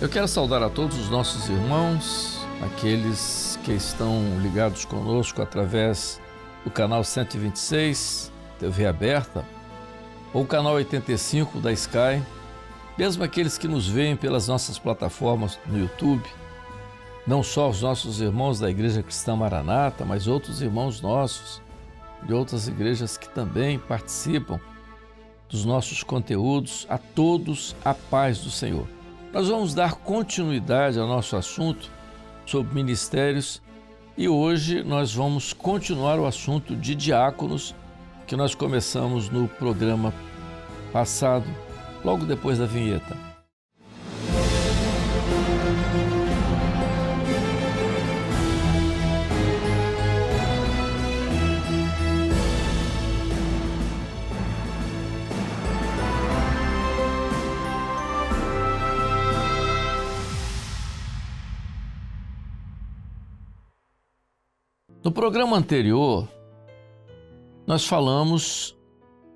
Eu quero saudar a todos os nossos irmãos, aqueles que estão ligados conosco através do canal 126, TV aberta, ou canal 85 da Sky, mesmo aqueles que nos veem pelas nossas plataformas no YouTube, não só os nossos irmãos da Igreja Cristã Maranata, mas outros irmãos nossos de outras igrejas que também participam dos nossos conteúdos. A todos a paz do Senhor. Nós vamos dar continuidade ao nosso assunto sobre ministérios e hoje nós vamos continuar o assunto de diáconos que nós começamos no programa passado, logo depois da vinheta. No programa anterior, nós falamos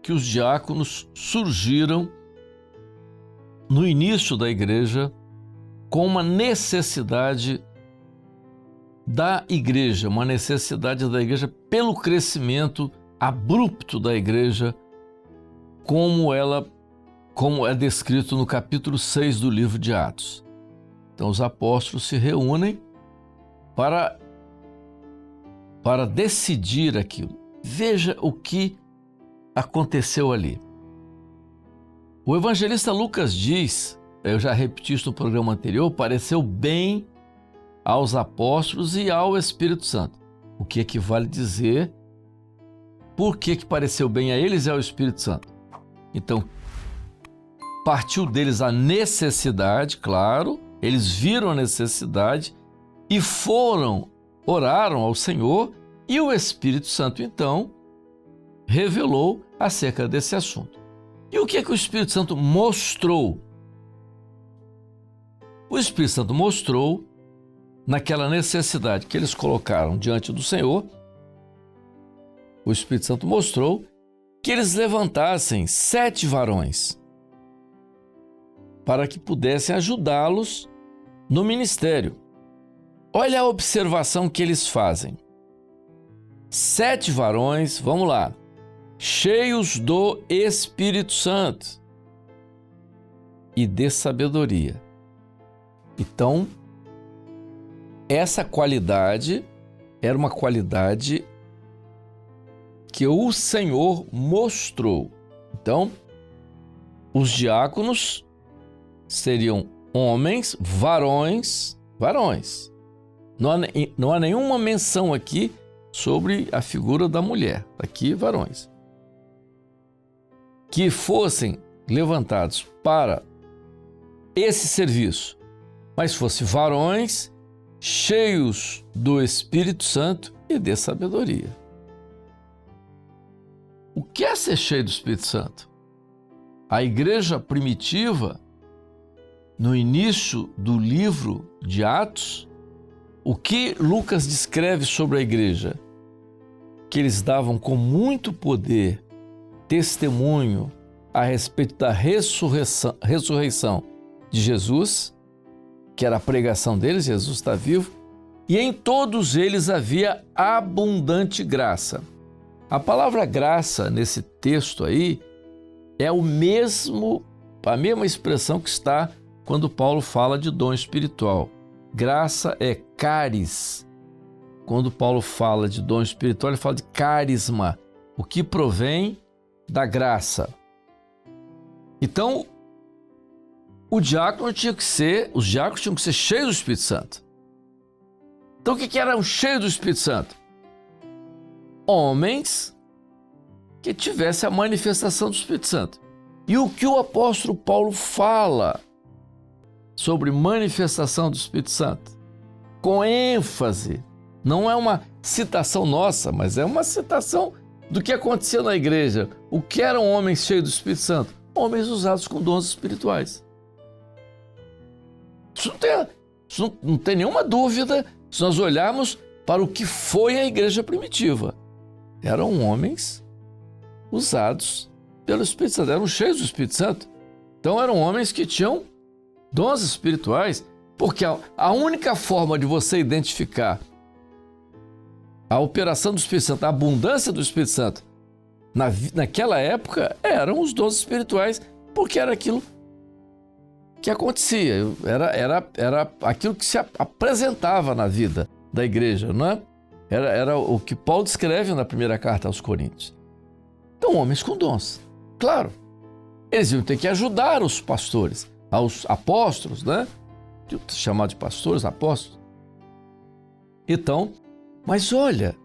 que os diáconos surgiram no início da igreja com uma necessidade da igreja, pelo crescimento abrupto da igreja, como é descrito no capítulo 6 do livro de Atos. Então os apóstolos se reúnem para decidir aquilo. Veja o que aconteceu ali. O evangelista Lucas diz, eu já repeti isso no programa anterior, pareceu bem aos apóstolos e ao Espírito Santo. O que equivale dizer por que pareceu bem a eles e ao Espírito Santo. Então, partiu deles a necessidade, claro, eles viram a necessidade e oraram ao Senhor e o Espírito Santo, então, revelou acerca desse assunto. E o que o Espírito Santo mostrou? O Espírito Santo mostrou, naquela necessidade que eles colocaram diante do Senhor, o Espírito Santo mostrou que eles levantassem 7 varões para que pudessem ajudá-los no ministério. Olha a observação que eles fazem. 7 varões, vamos lá, cheios do Espírito Santo e de sabedoria. Então, essa qualidade era uma qualidade que o Senhor mostrou. Então, os diáconos seriam homens, varões. Não há nenhuma menção aqui sobre a figura da mulher. Aqui, varões. Que fossem levantados para esse serviço, mas fossem varões cheios do Espírito Santo e de sabedoria. O que é ser cheio do Espírito Santo? A igreja primitiva, no início do livro de Atos, o que Lucas descreve sobre a igreja? Que eles davam com muito poder testemunho a respeito da ressurreição de Jesus, que era a pregação deles, Jesus está vivo, e em todos eles havia abundante graça. A palavra graça nesse texto aí é a mesma expressão que está quando Paulo fala de dom espiritual. Graça é caris. Quando Paulo fala de dom espiritual, ele fala de carisma, o que provém da graça. Então, os diáconos tinham que ser cheios do Espírito Santo. Então, o que eram cheios do Espírito Santo? Homens que tivessem a manifestação do Espírito Santo. E o que o apóstolo Paulo fala sobre manifestação do Espírito Santo? Com ênfase. Não é uma citação nossa, mas é uma citação do que acontecia na igreja. O que eram homens cheios do Espírito Santo? Homens usados com dons espirituais. Isso não tem nenhuma dúvida se nós olharmos para o que foi a igreja primitiva. Eram homens usados pelo Espírito Santo, eram cheios do Espírito Santo. Então eram homens que tinham Dons espirituais, porque a única forma de você identificar a operação do Espírito Santo, a abundância do Espírito Santo, naquela época, eram os dons espirituais, porque era aquilo que acontecia, era aquilo que se apresentava na vida da igreja, não é? Era o que Paulo descreve na primeira carta aos Coríntios. Então, homens com dons, claro, eles iam ter que ajudar os pastores, aos apóstolos, né? Chamado de pastores, apóstolos. Então, mas olha,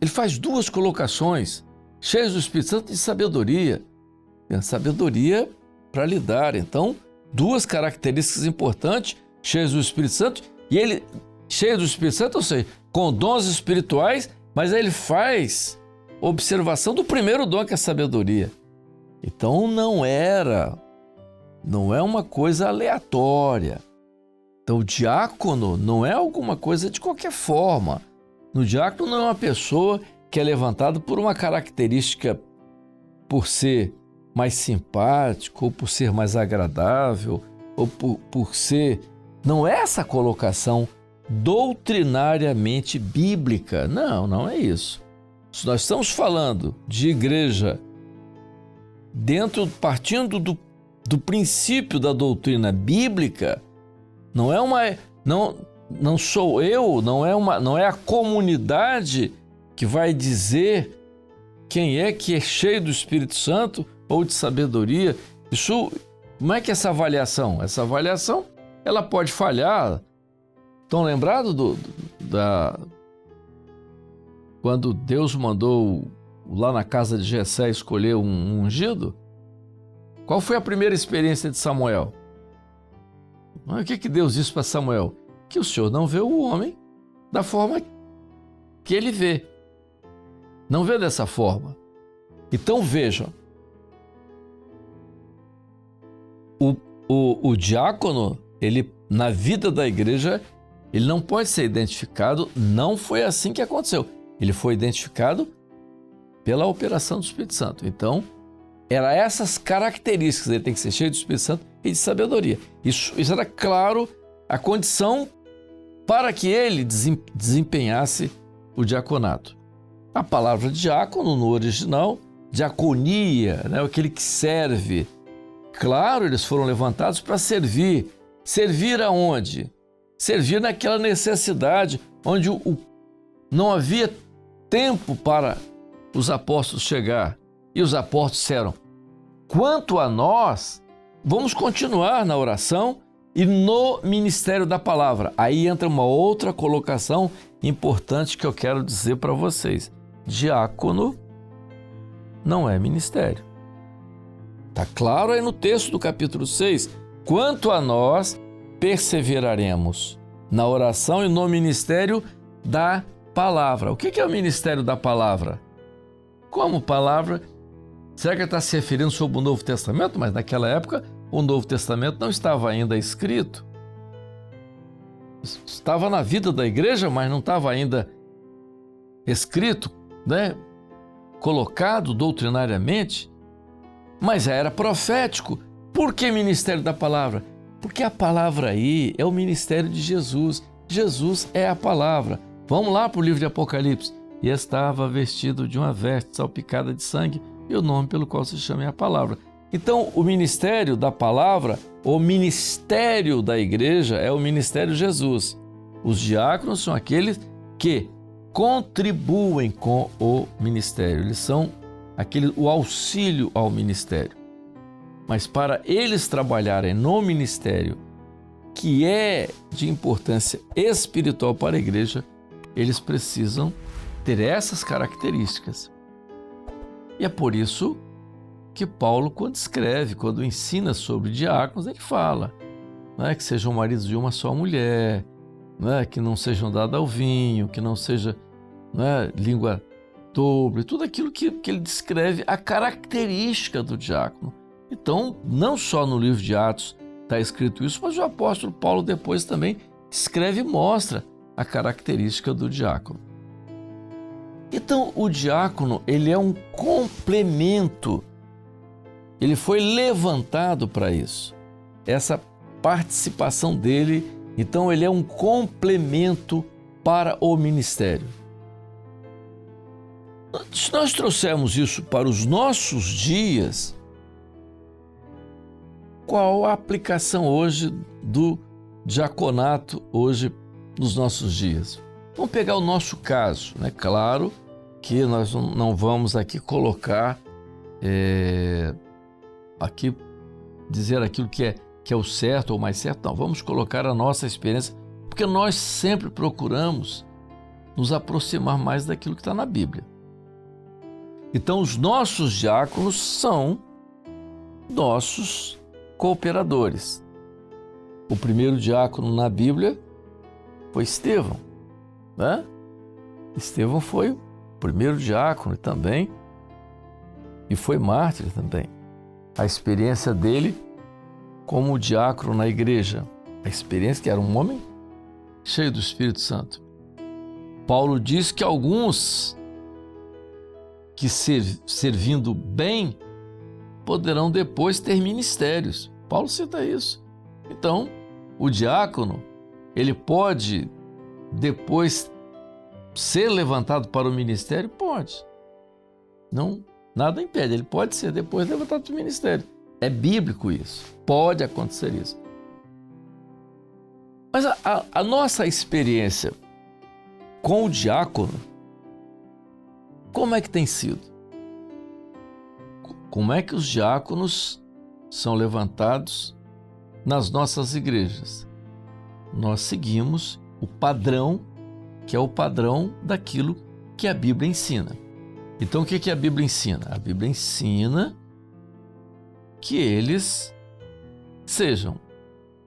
ele faz duas colocações, cheias do Espírito Santo, de sabedoria. Sabedoria para lidar. Então, duas características importantes, cheias do Espírito Santo, e ele, cheio do Espírito Santo, ou seja, com dons espirituais, mas aí ele faz observação do primeiro dom, que é a sabedoria. Então, não é uma coisa aleatória. Então, o diácono não é alguma coisa de qualquer forma. O diácono não é uma pessoa que é levantada por uma característica, por ser mais simpático, ou por ser mais agradável, ou por ser... Não é essa colocação doutrinariamente bíblica. Não é isso. Se nós estamos falando de igreja partindo do princípio da doutrina bíblica, não sou eu, não é a comunidade que vai dizer quem é que é cheio do Espírito Santo ou de sabedoria. Isso, como é que é essa avaliação? Essa avaliação, ela pode falhar. Estão lembrados quando Deus mandou lá na casa de Jessé escolher um ungido? Qual foi a primeira experiência de Samuel? O que Deus disse para Samuel? Que o Senhor não vê o homem da forma que ele vê. Não vê dessa forma. Então vejam, o diácono, ele, na vida da igreja, ele não pode ser identificado, não foi assim que aconteceu. Ele foi identificado pela operação do Espírito Santo. Então, era essas características, ele tem que ser cheio do Espírito Santo e de sabedoria. Isso era, claro, a condição para que ele desempenhasse o diaconato. A palavra diácono, no original, diaconia, né, aquele que serve. Claro, eles foram levantados para servir. Servir aonde? Servir naquela necessidade, onde não havia tempo para os apóstolos chegar. E os apóstolos disseram: quanto a nós, vamos continuar na oração e no ministério da palavra. Aí entra uma outra colocação importante que eu quero dizer para vocês. Diácono não é ministério. Está claro aí no texto do capítulo 6. Quanto a nós, perseveraremos na oração e no ministério da palavra. O que é o ministério da palavra? Como palavra? Será que ele está se referindo sobre o Novo Testamento? Mas naquela época o Novo Testamento não estava ainda escrito. Estava na vida da igreja, mas não estava ainda escrito, né? Colocado doutrinariamente. Mas já era profético. Por que ministério da palavra? Porque a palavra aí é o ministério de Jesus. Jesus é a palavra. Vamos lá para o livro de Apocalipse. E estava vestido de uma veste salpicada de sangue, e o nome pelo qual se chama é a palavra. Então, o ministério da palavra, o ministério da igreja, é o ministério de Jesus. Os diáconos são aqueles que contribuem com o ministério. Eles são o auxílio ao ministério. Mas para eles trabalharem no ministério, que é de importância espiritual para a igreja, eles precisam ter essas características. E é por isso que Paulo, quando escreve, quando ensina sobre diáconos, ele fala, né, que sejam maridos de uma só mulher, né, que não sejam dados ao vinho, que não seja, né, língua dobre, tudo aquilo que ele descreve a característica do diácono. Então, não só no livro de Atos está escrito isso, mas o apóstolo Paulo depois também escreve e mostra a característica do diácono. Então, o diácono, ele é um complemento. Ele foi levantado para isso. Essa participação dele, então ele é um complemento para o ministério. Se nós trouxermos isso para os nossos dias, qual a aplicação hoje do diaconato hoje nos nossos dias? Vamos pegar o nosso caso, né? Claro que nós não vamos aqui colocar, aqui dizer aquilo que é o certo ou o mais certo, não. Vamos colocar a nossa experiência, porque nós sempre procuramos nos aproximar mais daquilo que está na Bíblia. Então, os nossos diáconos são nossos cooperadores. O primeiro diácono na Bíblia foi Estevão, né? Estevão foi o primeiro diácono também e foi mártir também. A experiência dele como diácono na igreja, a experiência que era um homem cheio do Espírito Santo. Paulo diz que alguns que servindo bem poderão depois ter ministérios. Paulo cita isso. Então, o diácono, ele pode depois ser levantado para o ministério? Pode. Não, nada impede, ele pode ser depois levantado para o ministério. É bíblico isso, pode acontecer isso. Mas a nossa experiência com o diácono, como é que tem sido? Como é que os diáconos são levantados nas nossas igrejas? Nós seguimos o padrão, que é o padrão daquilo que a Bíblia ensina. Então, o que a Bíblia ensina? A Bíblia ensina que eles sejam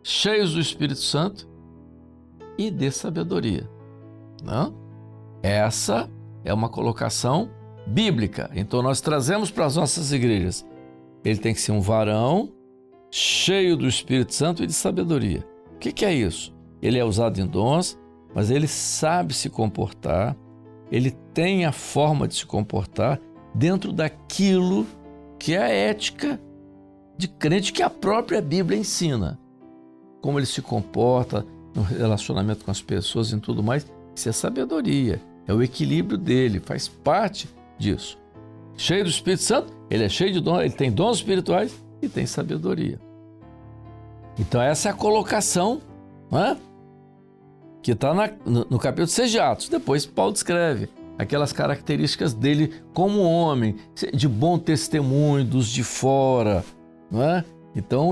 cheios do Espírito Santo e de sabedoria. Não? Essa é uma colocação bíblica. Então, nós trazemos para as nossas igrejas. Ele tem que ser um varão cheio do Espírito Santo e de sabedoria. O que é isso? Ele é usado em dons, mas ele sabe se comportar, ele tem a forma de se comportar dentro daquilo que é a ética de crente que a própria Bíblia ensina. Como ele se comporta no relacionamento com as pessoas e tudo mais, isso é sabedoria, é o equilíbrio dele, faz parte disso. Cheio do Espírito Santo, ele é cheio de dons, ele tem dons espirituais e tem sabedoria. Então essa é a colocação, né, que está no capítulo 6 de Atos. Depois Paulo descreve aquelas características dele como homem, de bom testemunho dos de fora, não é? Então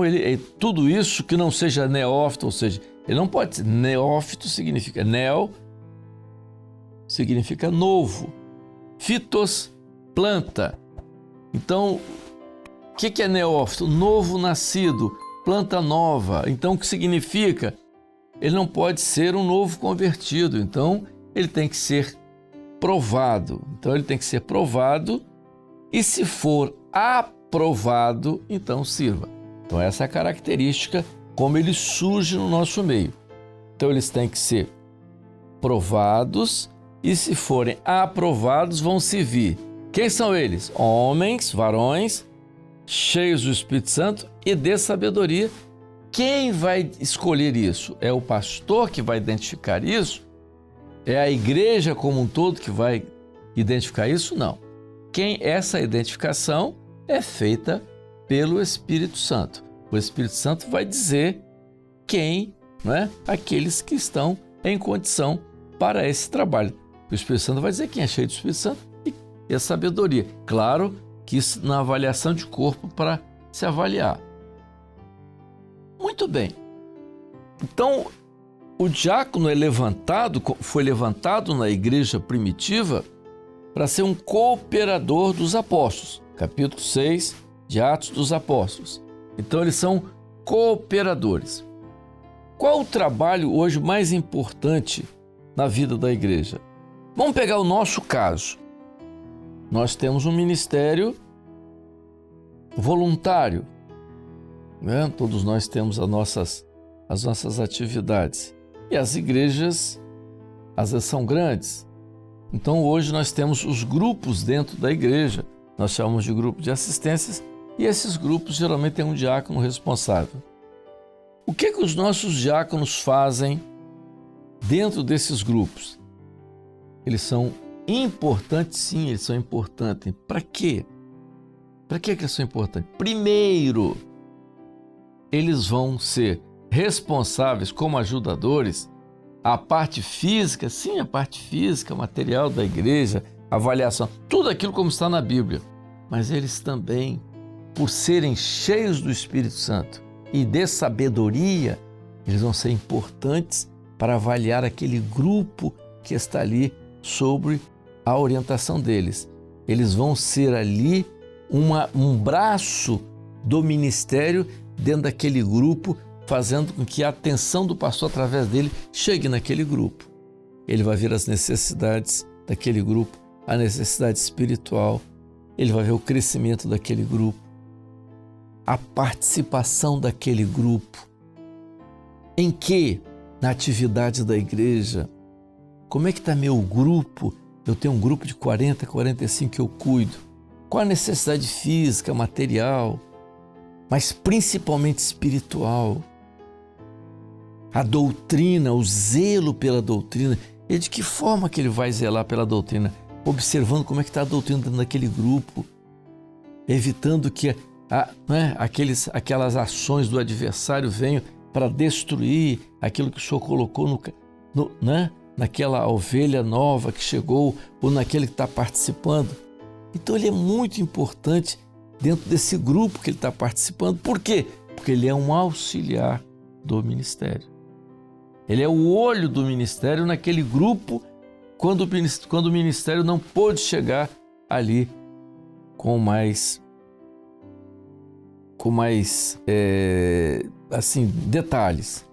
tudo isso que não seja neófito, ou seja, ele não pode ser neófito, significa significa novo, fitos, planta. Então, o que é neófito? Novo nascido, planta nova. Então, o que significa? Ele não pode ser um novo convertido, então ele tem que ser provado. Então, ele tem que ser provado e, se for aprovado, então sirva. Então, essa é a característica como ele surge no nosso meio. Então, eles têm que ser provados e, se forem aprovados, vão servir. Quem são eles? Homens, varões, cheios do Espírito Santo e de sabedoria. Quem vai escolher isso? É o pastor que vai identificar isso? É a igreja como um todo que vai identificar isso? Não. Essa identificação é feita pelo Espírito Santo. O Espírito Santo vai dizer quem, né, aqueles que estão em condição para esse trabalho. O Espírito Santo vai dizer quem é cheio do Espírito Santo e a sabedoria. Claro que isso na avaliação de corpo para se avaliar. Muito bem. Então, o diácono foi levantado na igreja primitiva para ser um cooperador dos apóstolos. Capítulo 6 de Atos dos Apóstolos. Então, eles são cooperadores. Qual o trabalho hoje mais importante na vida da igreja? Vamos pegar o nosso caso. Nós temos um ministério voluntário, né? Todos nós temos as nossas atividades. E as igrejas, às vezes, são grandes. Então, hoje nós temos os grupos dentro da igreja. Nós chamamos de grupo de assistências e esses grupos geralmente têm um diácono responsável. O que os nossos diáconos fazem dentro desses grupos? Eles são importantes, sim, eles são importantes. Para quê? Para que eles são importantes? Primeiro, eles vão ser responsáveis como ajudadores a parte física, sim, a parte física, material da igreja, avaliação, tudo aquilo como está na Bíblia. Mas eles também, por serem cheios do Espírito Santo e de sabedoria, eles vão ser importantes para avaliar aquele grupo que está ali sobre a orientação deles. Eles vão ser ali um braço do ministério dentro daquele grupo, fazendo com que a atenção do pastor, através dele, chegue naquele grupo. Ele vai ver as necessidades daquele grupo, a necessidade espiritual, ele vai ver o crescimento daquele grupo, a participação daquele grupo. Em que? Na atividade da igreja. Como é que está meu grupo? Eu tenho um grupo de 40, 45 que eu cuido. Qual a necessidade física, material, mas principalmente espiritual? A doutrina, o zelo pela doutrina. E de que forma que ele vai zelar pela doutrina? Observando como é que está a doutrina dentro daquele grupo, evitando que aquelas ações do adversário venham para destruir aquilo que o Senhor colocou naquela ovelha nova que chegou ou naquele que está participando. Então ele é muito importante dentro desse grupo que ele está participando. Por quê? Porque ele é um auxiliar do ministério. Ele é o olho do ministério naquele grupo quando o ministério não pôde chegar ali com mais detalhes.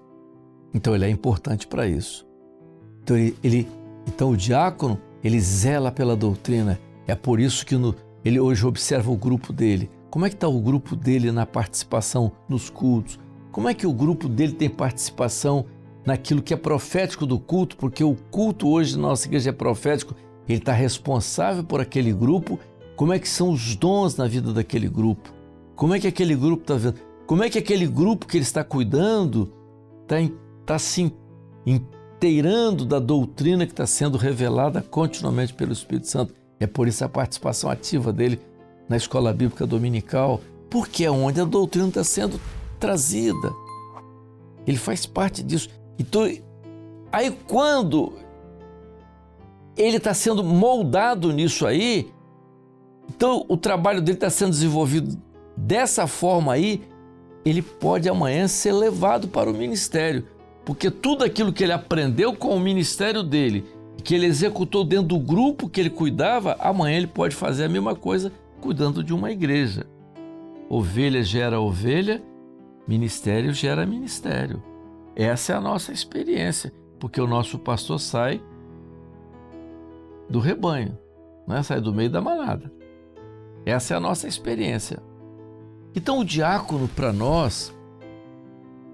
Então ele é importante para isso. Então o diácono, ele zela pela doutrina. É por isso que ele hoje observa o grupo dele. Como é que está o grupo dele na participação nos cultos? Como é que o grupo dele tem participação naquilo que é profético do culto? Porque o culto hoje na nossa igreja é profético. Ele está responsável por aquele grupo. Como é que são os dons na vida daquele grupo? Como é que aquele grupo está vendo? Como é que aquele grupo que ele está cuidando está se inteirando da doutrina que está sendo revelada continuamente pelo Espírito Santo? É por isso a participação ativa dele na escola bíblica dominical, porque é onde a doutrina está sendo trazida. Ele faz parte disso. Então, aí quando ele está sendo moldado nisso aí, então o trabalho dele está sendo desenvolvido dessa forma aí, ele pode amanhã ser levado para o ministério, porque tudo aquilo que ele aprendeu com o ministério dele, que ele executou dentro do grupo que ele cuidava, amanhã ele pode fazer a mesma coisa cuidando de uma igreja. Ovelha gera ovelha, ministério gera ministério. Essa é a nossa experiência, porque o nosso pastor sai do rebanho, sai do meio da manada. Essa é a nossa experiência. Então o diácono, para nós,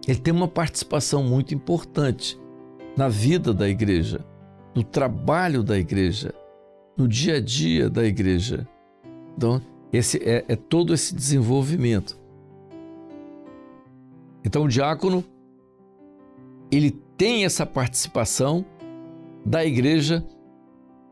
ele tem uma participação muito importante na vida da igreja, no trabalho da igreja, no dia a dia da igreja. Então, esse é todo esse desenvolvimento. Então, o diácono, ele tem essa participação da igreja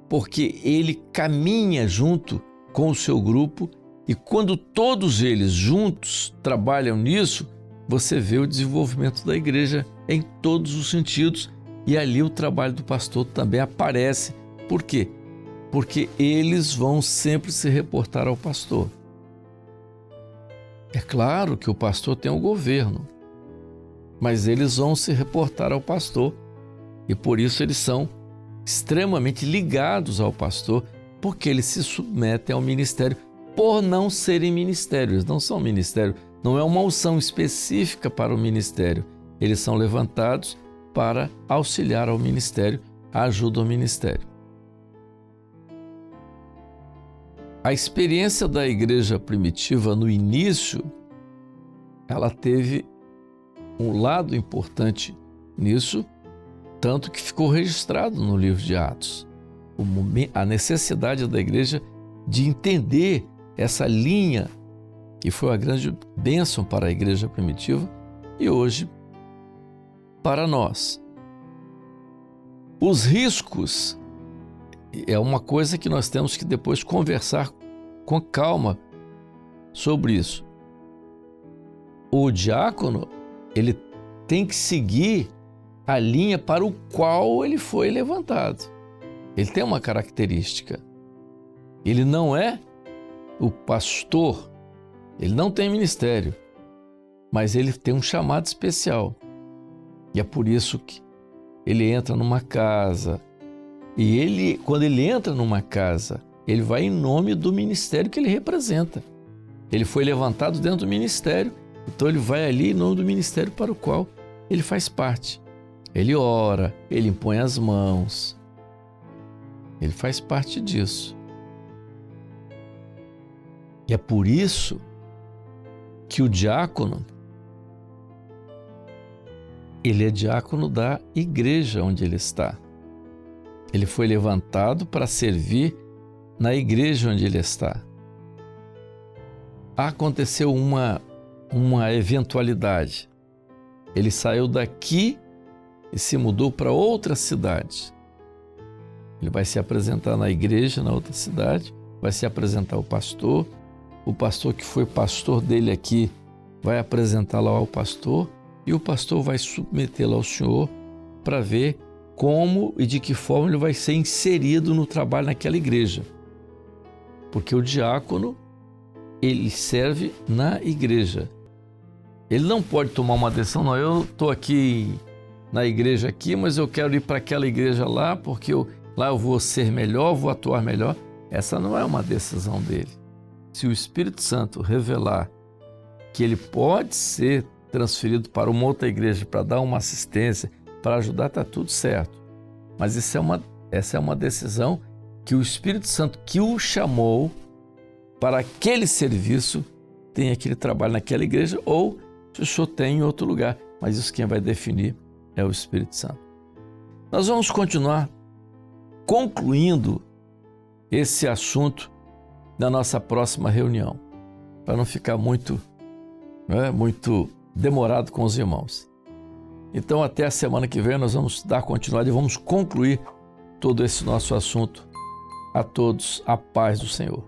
porque ele caminha junto com o seu grupo e quando todos eles juntos trabalham nisso, você vê o desenvolvimento da igreja em todos os sentidos. E ali o trabalho do pastor também aparece. Por quê? Porque eles vão sempre se reportar ao pastor. É claro que o pastor tem o governo, mas eles vão se reportar ao pastor. E por isso eles são extremamente ligados ao pastor, porque eles se submetem ao ministério por não serem ministério. Eles não são ministério, não é uma unção específica para o ministério. Eles são levantados para auxiliar ao ministério, ajuda ao ministério. A experiência da igreja primitiva no início, ela teve um lado importante nisso, tanto que ficou registrado no livro de Atos. A necessidade da igreja de entender essa linha, que foi uma grande bênção para a igreja primitiva, e hoje para nós. Os riscos é uma coisa que nós temos que depois conversar com calma sobre isso. O diácono, ele tem que seguir a linha para o qual ele foi levantado. Ele tem uma característica. Ele não é o pastor, ele não tem ministério, mas ele tem um chamado especial. E é por isso que ele entra numa casa. E quando ele entra numa casa, ele vai em nome do ministério que ele representa. Ele foi levantado dentro do ministério, então ele vai ali em nome do ministério para o qual ele faz parte. Ele ora, ele impõe as mãos. Ele faz parte disso. E é por isso que o diácono, ele é diácono da igreja onde ele está. Ele foi levantado para servir na igreja onde ele está. Aconteceu uma eventualidade. Ele saiu daqui e se mudou para outra cidade. Ele vai se apresentar na igreja, na outra cidade, vai se apresentar ao pastor. O pastor que foi pastor dele aqui vai apresentá-lo ao pastor e o pastor vai submetê-lo ao senhor para ver como e de que forma ele vai ser inserido no trabalho naquela igreja. Porque o diácono, ele serve na igreja. Ele não pode tomar uma decisão, não, eu estou aqui na igreja aqui, mas eu quero ir para aquela igreja lá, porque lá eu vou ser melhor, vou atuar melhor. Essa não é uma decisão dele. Se o Espírito Santo revelar que ele pode ser transferido para uma outra igreja para dar uma assistência, para ajudar, está tudo certo. Mas essa é uma decisão que o Espírito Santo que o chamou para aquele serviço tem aquele trabalho naquela igreja ou se o senhor tem em outro lugar. Mas isso quem vai definir é o Espírito Santo. Nós vamos continuar concluindo esse assunto na nossa próxima reunião, para não ficar muito demorado com os irmãos. Então, até a semana que vem, nós vamos dar continuidade e vamos concluir todo esse nosso assunto. A todos, a paz do Senhor.